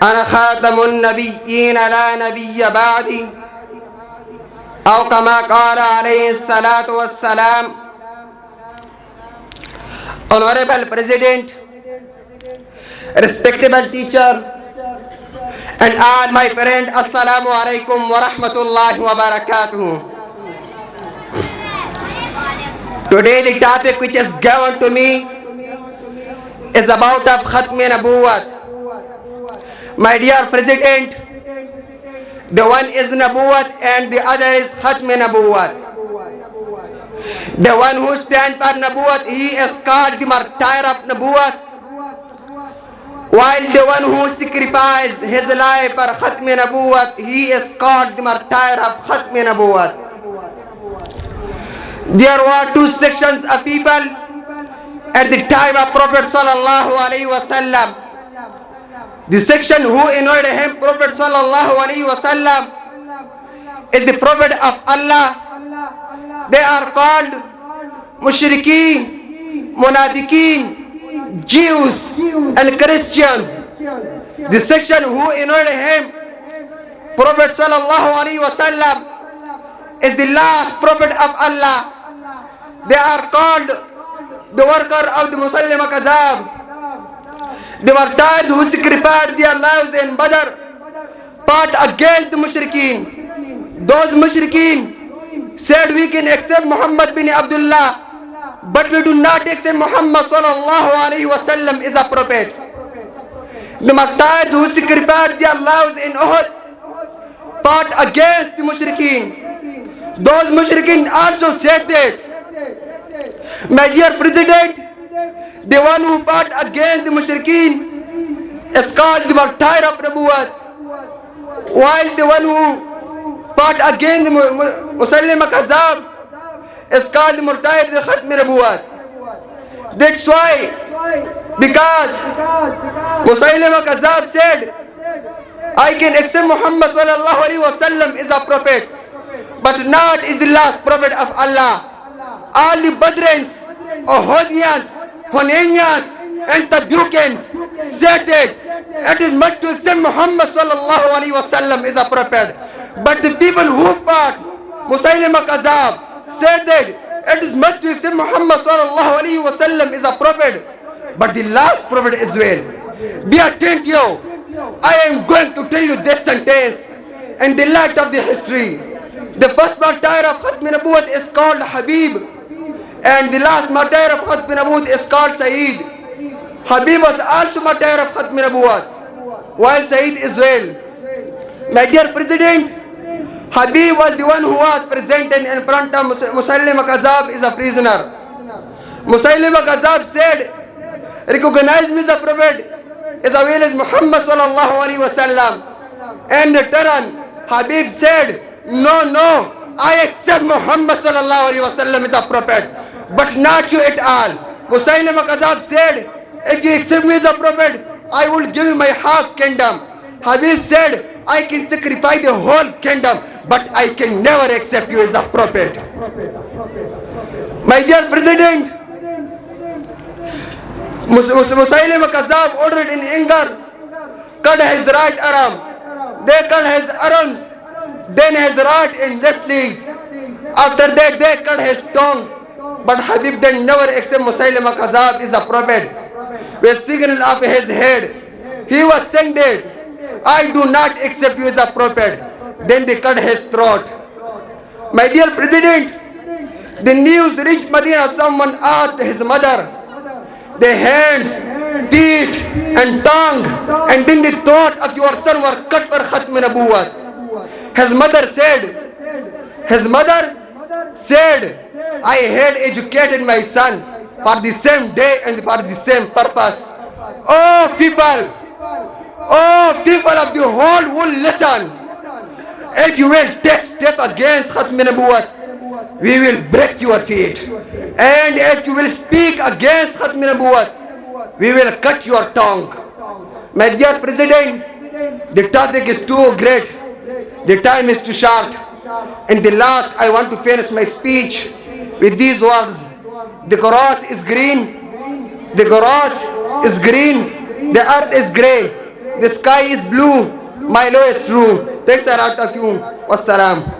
أنا خاتم النبيين لا نبي بعدي أو كما قال عليه الصلاة والسلام. Honorable President, respectable teacher, and all my friends, Assalamu alaikum wa rahmatullahi wa barakatuh. Today the topic which is given to me is about of hatmi Nabouat. My dear President, the one is Nabouat and the other is hatmi Nabouat. The one who stands for Nabouat, he is called the martyr of Nabouat, while the one who sacrificed his life for hatmi Nabouat, he is called the martyr of hatmi Nabouat. There were two sections of people at the time of Prophet sallallahu alaihi wasallam. The section who annoyed him, Prophet sallallahu alaihi wasallam, is the Prophet of Allah. They are called Mushrikeen, Munafiqeen, Jews and Christians. The section who annoyed him, Prophet sallallahu alaihi wasallam, is the last Prophet of Allah. They are called the worker of the Muslim Kazab. The martyrs who sacrificed their lives in Badr fought against the Mushrikeen. Those Mushrikeen said, we can accept Muhammad bin Abdullah, but we do not accept Muhammad sallallahu alaihi wasallam as a prophet. The martyrs who sacrificed their lives in Uhud fought against the Mushrikeen. Those Mushrikeen also said that, my dear President, the one who fought against the Mushrikeen is called the martyr of Nabouat, while the one who fought against the Muslim Kazab is called the martyr of hatmi Nabouat. That's why, because Muslim Kazab said, I can accept Muhammad sallallahu alaihi wasallam as a prophet, but not as the last prophet of Allah. All the Badrians, Uhudiyans, Hunaynians and Tabukans said that it is must to accept Muhammad sallallahu alaihi wasallam as a prophet. But the people who fought Muslim Kazab said that it is must to accept Muhammad sallallahu alaihi wasallam as a prophet, but the last prophet as well. Be attentive. I am going to tell you this sentence in the light of the history. The first martyr of hatmi Nabouat is called Habib, and the last martyr of hatmi Nabouat is called Saeed. Habib was also martyr of hatmi Nabouat, while Saeed is well. My dear President, Habib was the one who was presented in front of Muslim Kazab as a prisoner. Muslim Kazab said, recognize me as a prophet as well as Muhammad sallallahu alaihi wasallam. In return, Habib said, no, I accept Muhammad sallallahu alaihi wasallam as a prophet, but not you at all. Muslim Kazab said, if you accept me as a prophet, I will give you my half kingdom. Habib said, I can sacrifice the whole kingdom, but I can never accept you as a prophet. My dear President, Muslim Kazab ordered in anger, cut his right arm. They cut his arms, then his right and left legs. After that, they cut his tongue. But Habib then never accept Muslim Kazab as a prophet. With signal of his head, he was saying that, I do not accept you as a prophet. Then they cut his throat. My dear President, the news reached Medina. Someone asked his mother, the hands, feet and tongue and then the throat of your son were cut for hatmi Nabouat. His mother said, I had educated my son for the same day and for the same purpose. Oh people of the whole world, listen. If you will take step against hatmi Nabouat, we will break your feet. And if you will speak against hatmi Nabouat, we will cut your tongue. My dear President, the topic is too great. The time is too short. In the last, I want to finish my speech with these words. The grass is green. The grass is green. The earth is grey. the sky is blue. My law is true. Thanks a lot of you. Assalam.